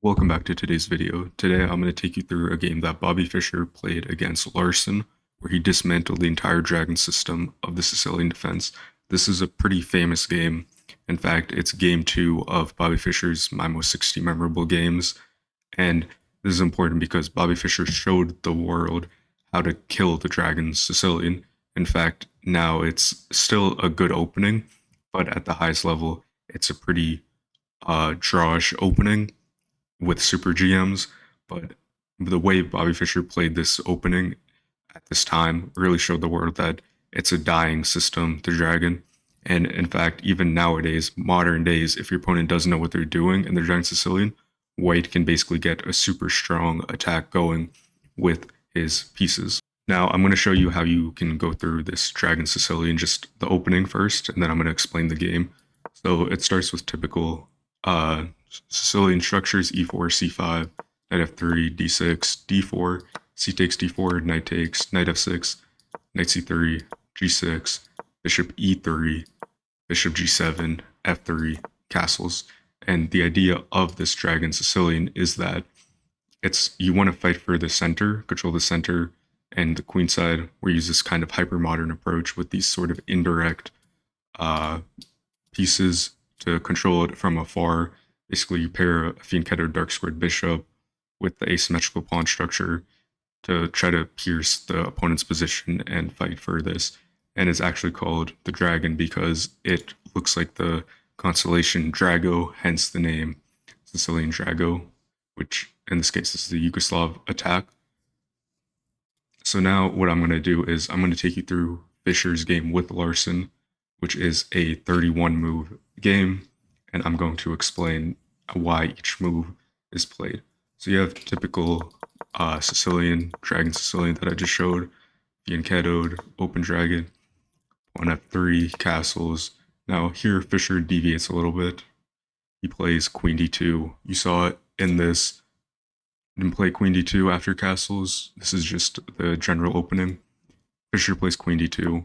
Welcome back to today's video. Today I'm going to take you through a game that Bobby Fischer played against Larsen, where he dismantled the entire dragon system of the Sicilian defense. This is a pretty famous game. In fact, it's game 2 of Bobby Fischer's My Most 60 Memorable Games. And this is important because Bobby Fischer showed the world how to kill the dragon Sicilian. In fact, now it's still a good opening, but at the highest level, it's a pretty drawish opening with super GMs, but the way Bobby Fischer played this opening at this time really showed the world that it's a dying system, the dragon. And in fact, even nowadays, modern days, if your opponent doesn't know what they're doing and they're Dragon Sicilian, white can basically get a super strong attack going with his pieces. Now, I'm going to show you how you can go through this Dragon Sicilian, just the opening first, and then I'm going to explain the game. So it starts with typical Sicilian structures: e4, c5, knight f3, d6, d4, c takes d4, knight takes, knight f6, knight c3, g6, bishop e3, bishop g7, f3, castles. And the idea of this Dragon Sicilian is that you want to fight for the center, control the center, and the queen side. We use this kind of hyper modern approach with these sort of indirect uh, pieces to control it from afar. Basically, you pair a fianchetto dark squared bishop with the asymmetrical pawn structure to try to pierce the opponent's position and fight for this. And it's actually called the Dragon because it looks like the constellation Drago, hence the name Sicilian Drago, which in this case is the Yugoslav attack. So now what I'm going to do is I'm going to take you through Fischer's game with Larsen, which is a 31 move game, and I'm going to explain why each move is played. So you have typical Sicilian, Dragon Sicilian that I just showed, fianchettoed, open dragon, pawn f3, castles. Now here Fischer deviates a little bit. He plays queen d2. You saw it in this. Didn't play queen d2 after castles. This is just the general opening. Fischer plays queen d2,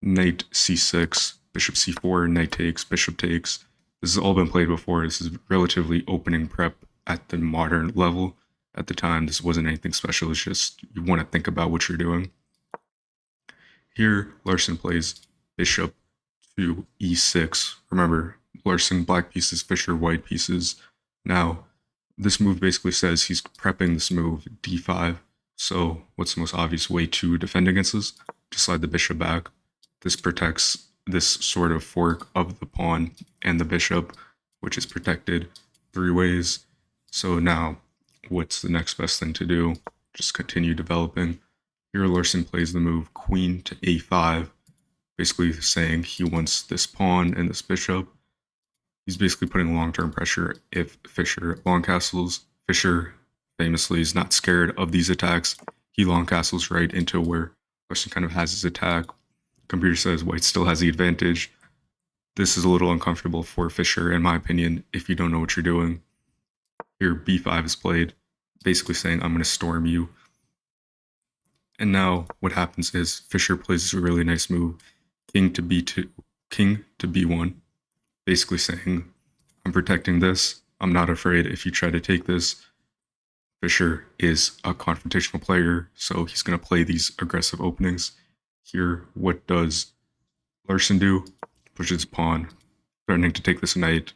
knight c6, bishop c4, knight takes, bishop takes. This has all been played before. This is relatively opening prep at the modern level. At the time, this wasn't anything special. It's just you want to think about what you're doing. Here, Larsen plays bishop to e6. Remember, Larsen black pieces, Fischer white pieces. Now, this move basically says he's prepping this move d5. So what's the most obvious way to defend against this? To slide the bishop back. This protects this sort of fork of the pawn and the bishop, which is protected 3 ways. So now, what's the next best thing to do? Just continue developing. Here Larsen plays the move queen to a5, basically saying he wants this pawn and this bishop. He's basically putting long-term pressure if Fischer long castles. Fischer famously is not scared of these attacks. He long castles right into where Larsen kind of has his attack. Computer says white still has the advantage. This is a little uncomfortable for Fischer, in my opinion, if you don't know what you're doing. Here b5 is played, basically saying I'm going to storm you. And now what happens is Fischer plays a really nice move, king to b2, king to b1, basically saying I'm protecting this. I'm not afraid if you try to take this. Fischer is a confrontational player, so he's going to play these aggressive openings. Here, what does Larsen do? Pushes pawn, threatening to take this knight.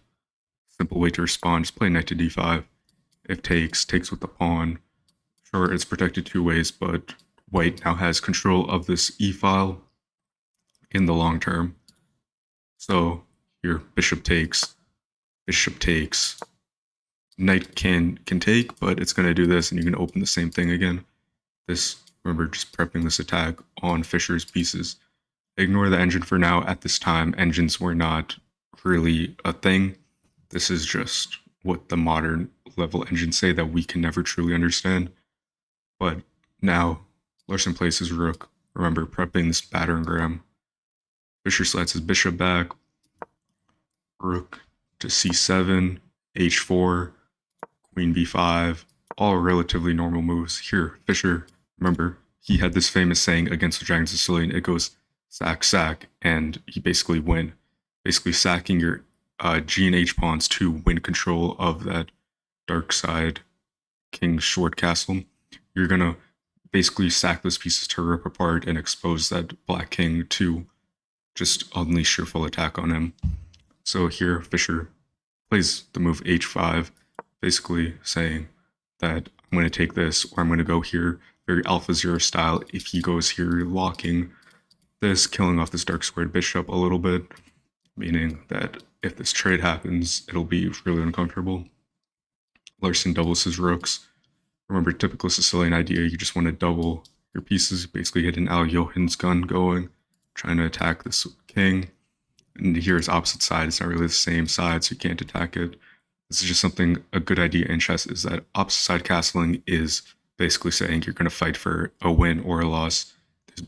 Simple way to respond, just play knight to d5. If takes with the pawn. Sure, it's protected 2 ways, but white now has control of this e-file in the long term. So here, bishop takes, knight can take, but it's going to do this, and you can open the same thing again. This, remember, just prepping this attack on Fischer's pieces. Ignore the engine for now. At this time, engines were not really a thing. This is just what the modern level engines say that we can never truly understand. But now, Larsen plays his rook. Remember, prepping this battering-ram. Fischer slides his bishop back. Rook to c7, h4, queen b5, all relatively normal moves. Here, Fischer, remember, he had this famous saying against the Dragon Sicilian, it goes sack, sack, and you basically win. Basically sacking your G and H pawns to win control of that dark side king short castle, you're gonna basically sack those pieces to rip apart and expose that black king to just unleash your full attack on him. So here Fischer plays the move h5, basically saying that I'm going to take this or I'm going to go here, very Alpha Zero style. If he goes here, you're locking this, killing off this dark squared bishop a little bit, meaning that if this trade happens, it'll be really uncomfortable. Larsen doubles his rooks. Remember, typical Sicilian idea, you just want to double your pieces, basically get an Al Johan's gun going, trying to attack this king. And here is opposite side, it's not really the same side, so you can't attack it. This is just something, a good idea in chess is that opposite side castling is basically saying you're going to fight for a win or a loss.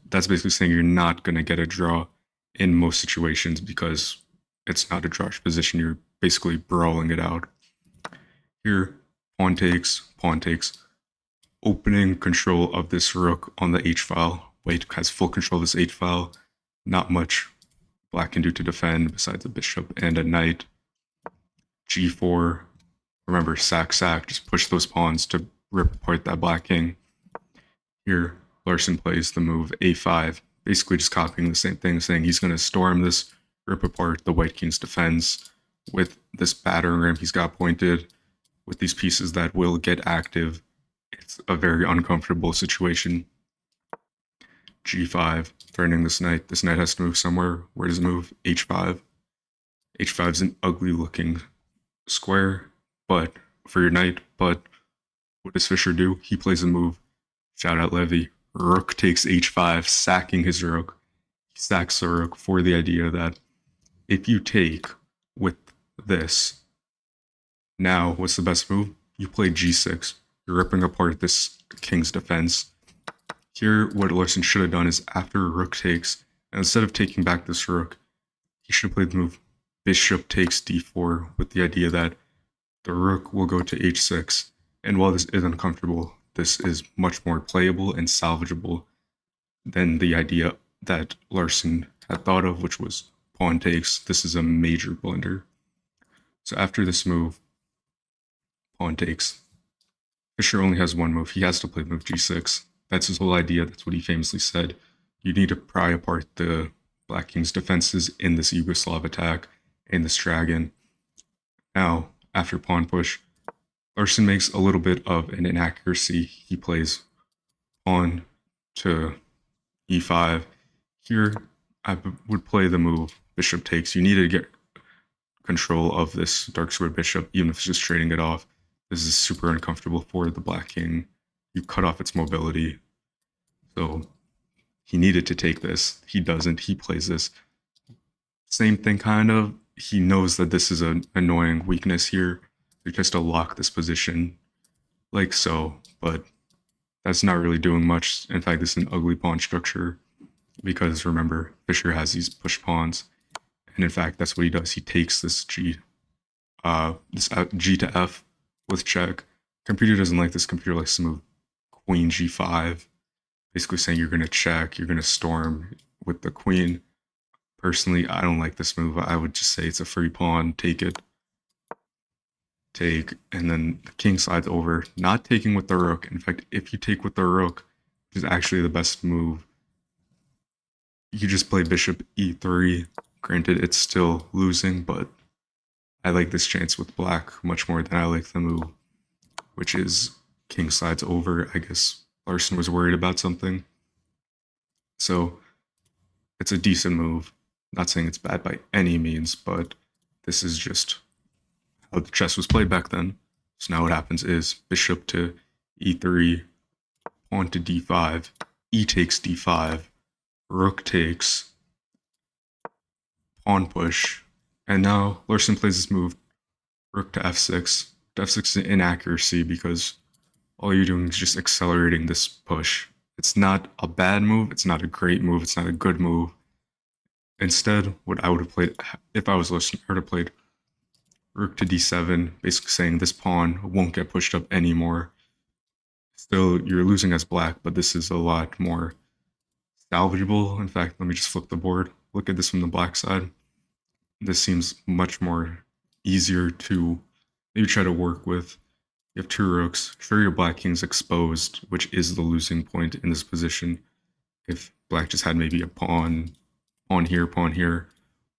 That's basically saying you're not going to get a draw in most situations because it's not a drawish position, you're basically brawling it out. Here, pawn takes, opening control of this rook on the h-file. White has full control of this h-file. Not much black can do to defend besides a bishop and a knight. g4. Remember, sack, just push those pawns to rip apart that black king. Here, Larsen plays the move a5, basically just copying the same thing, saying he's going to storm this, rip apart the white king's defense with this battering ram he's got pointed, with these pieces that will get active. It's a very uncomfortable situation. g5, threatening this knight. This knight has to move somewhere. Where does it move? h5. h5 is an ugly looking square, but for your knight. But what does Fischer do? He plays a move. Shout out Levy. Rook takes h5, sacking his rook. He sacks the rook for the idea that if you take with this, now what's the best move? You play g6. You're ripping apart this king's defense. Here, what Larsen should have done is after rook takes, and instead of taking back this rook, he should have played the move bishop takes d4 with the idea that the rook will go to h6. And while this is uncomfortable, this is much more playable and salvageable than the idea that Larsen had thought of, which was pawn takes. This is a major blunder. So after this move, pawn takes, Fischer only has one move. He has to play move g6. That's his whole idea. That's what he famously said. You need to pry apart the black king's defenses in this Yugoslav attack, in this dragon. Now, after pawn push, Larsen makes a little bit of an inaccuracy. He plays pawn to e5. Here, I would play the move bishop takes. You need to get control of this dark square bishop, even if it's just trading it off. This is super uncomfortable for the black king. You cut off its mobility. So he needed to take this. He doesn't. He plays this. Same thing, kind of. He knows that this is an annoying weakness here. He tries to lock this position like so, but that's not really doing much. In fact, this is an ugly pawn structure because remember, Fischer has these push pawns. And in fact, that's what he does. He takes this G to F with check. Computer doesn't like this. Computer likes to move queen G5, basically saying you're going to check, you're going to storm with the queen. Personally, I don't like this move. I would just say it's a free pawn. Take it. Take, and then the king slides over, not taking with the rook. In fact, if you take with the rook, which is actually the best move, you just play bishop e3. Granted, it's still losing, but I like this chance with black much more than I like the move, which is king slides over. I guess Larsen was worried about something. So it's a decent move. Not saying it's bad by any means, but this is just how the chess was played back then. So now what happens is bishop to e3, pawn to d5, e takes d5, rook takes, pawn push, and now Larsen plays this move, rook to f6. f6 is an inaccuracy because all you're doing is just accelerating this push. It's not a bad move, it's not a great move, it's not a good move. Instead, what I would have played, if I was Larsen, I would have played rook to d7, basically saying this pawn won't get pushed up anymore. Still, you're losing as black, but this is a lot more salvageable. In fact, let me just flip the board. Look at this from the black side. This seems much more easier to maybe try to work with. You have two rooks. Sure, your black king's exposed, which is the losing point in this position. If black just had maybe a pawn here,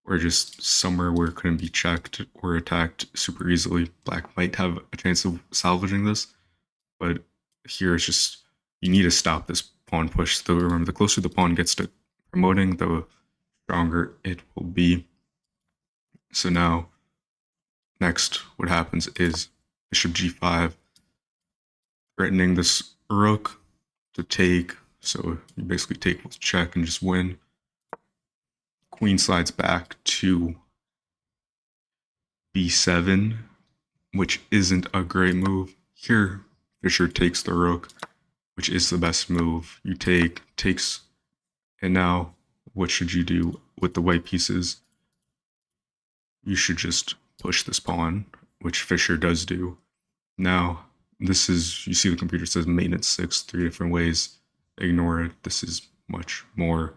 or just somewhere where it couldn't be checked or attacked super easily, black might have a chance of salvaging this. But here it's just, you need to stop this pawn push. So remember, the closer the pawn gets to promoting, the stronger it will be. So now, next, what happens is bishop g5, threatening this rook to take. So you basically take with check and just win. Queen slides back to b7, which isn't a great move. Here, Fischer takes the rook, which is the best move. You takes, and now what should you do with the white pieces? You should just push this pawn, which Fischer does do. Now, this is, you see the computer says maintenance 6, 3 different ways. Ignore it. This is much more.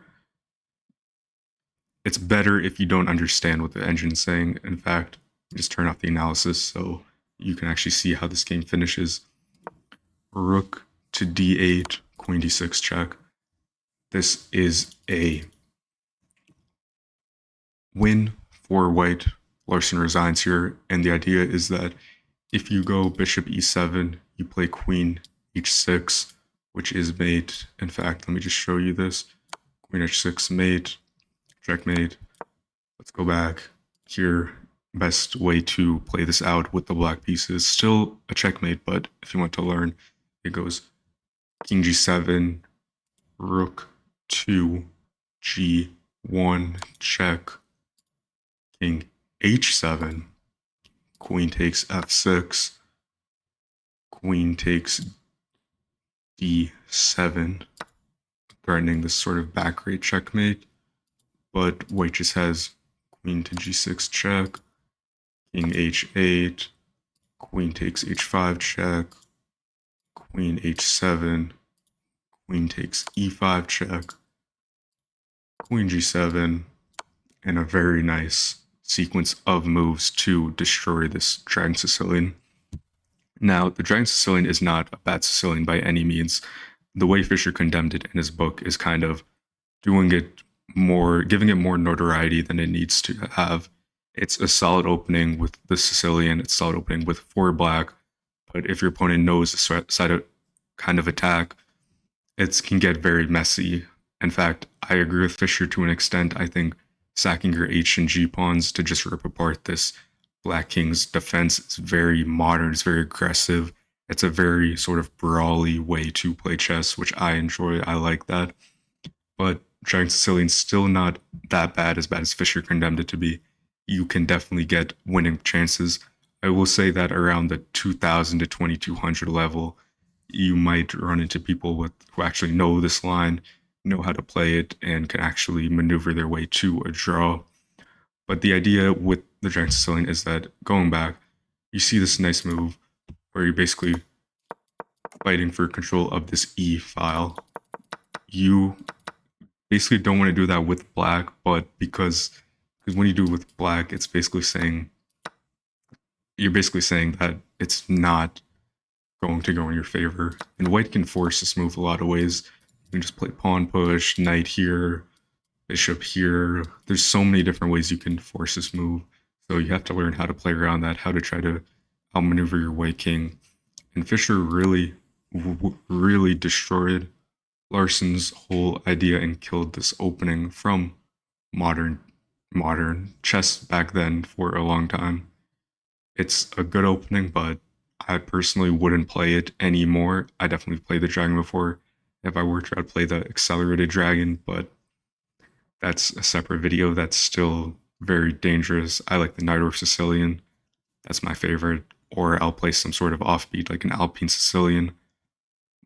It's better if you don't understand what the engine's saying. In fact, just turn off the analysis so you can actually see how this game finishes. Rook to d8, queen d6 check. This is a win for white. Larsen resigns here, and the idea is that if you go bishop e7, you play queen h6, which is mate. In fact, let me just show you this. Queen h6 mate, checkmate. Let's go back here. Best way to play this out with the black pieces. Still a checkmate, but if you want to learn, it goes king g7, rook to g1, check, king h7, queen takes f6, queen takes d7, threatening this sort of back rate checkmate, but white just has queen to g6 check, king h8, queen takes h5 check, queen h7, queen takes e5 check, queen g7, and a very nice sequence of moves to destroy this Dragon Sicilian. Now, the Dragon Sicilian is not a bad Sicilian by any means. The way Fischer condemned it in his book is kind of doing it more, giving it more notoriety than it needs to have. It's a solid opening with the Sicilian, it's a solid opening with 4 black, but if your opponent knows the side of kind of attack, it can get very messy. In fact, I agree with Fischer to an extent. I think sacking your H and G pawns to just rip apart this Black King's defense is very modern, it's very aggressive. It's a very sort of brawly way to play chess, which I enjoy. I like that. But Dragon Sicilian's still not that bad as Fischer condemned it to be. You can definitely get winning chances. I will say that around the 2000 to 2200 level, you might run into people who actually know this line, know how to play it, and can actually maneuver their way to a draw. But the idea with the Dragon Sicilian is that, going back, you see this nice move where you're basically fighting for control of this E file. You basically don't want to do that with black, but because when you do it with black, it's basically saying, you're basically saying that it's not going to go in your favor. And white can force this move a lot of ways. You can just play pawn push, knight here, bishop here. There's so many different ways you can force this move. So you have to learn how to play around that, how to try to outmaneuver your white king. And Fischer really destroyed Larsen's whole idea and killed this opening from modern chess back then for a long time. It's a good opening, but I personally wouldn't play it anymore. I definitely played the dragon before. If I were to, I'd play the accelerated dragon, but that's a separate video. That's still very dangerous. I like the Knight or Sicilian. That's my favorite. Or I'll play some sort of offbeat like an Alpine Sicilian.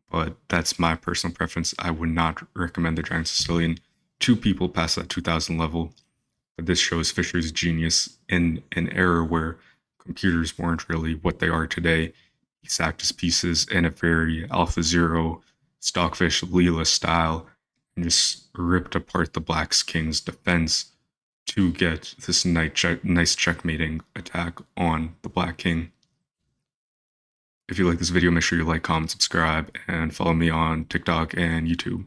But that's my personal preference. I would not recommend the Dragon Sicilian to people past that 2000 level. But this shows Fischer's genius in an era where computers weren't really what they are today. He sacked his pieces in a very AlphaZero, Stockfish, Leela style, and just ripped apart the Black King's defense to get this nice checkmating attack on the Black King. If you like this video, make sure you like, comment, subscribe, and follow me on TikTok and YouTube.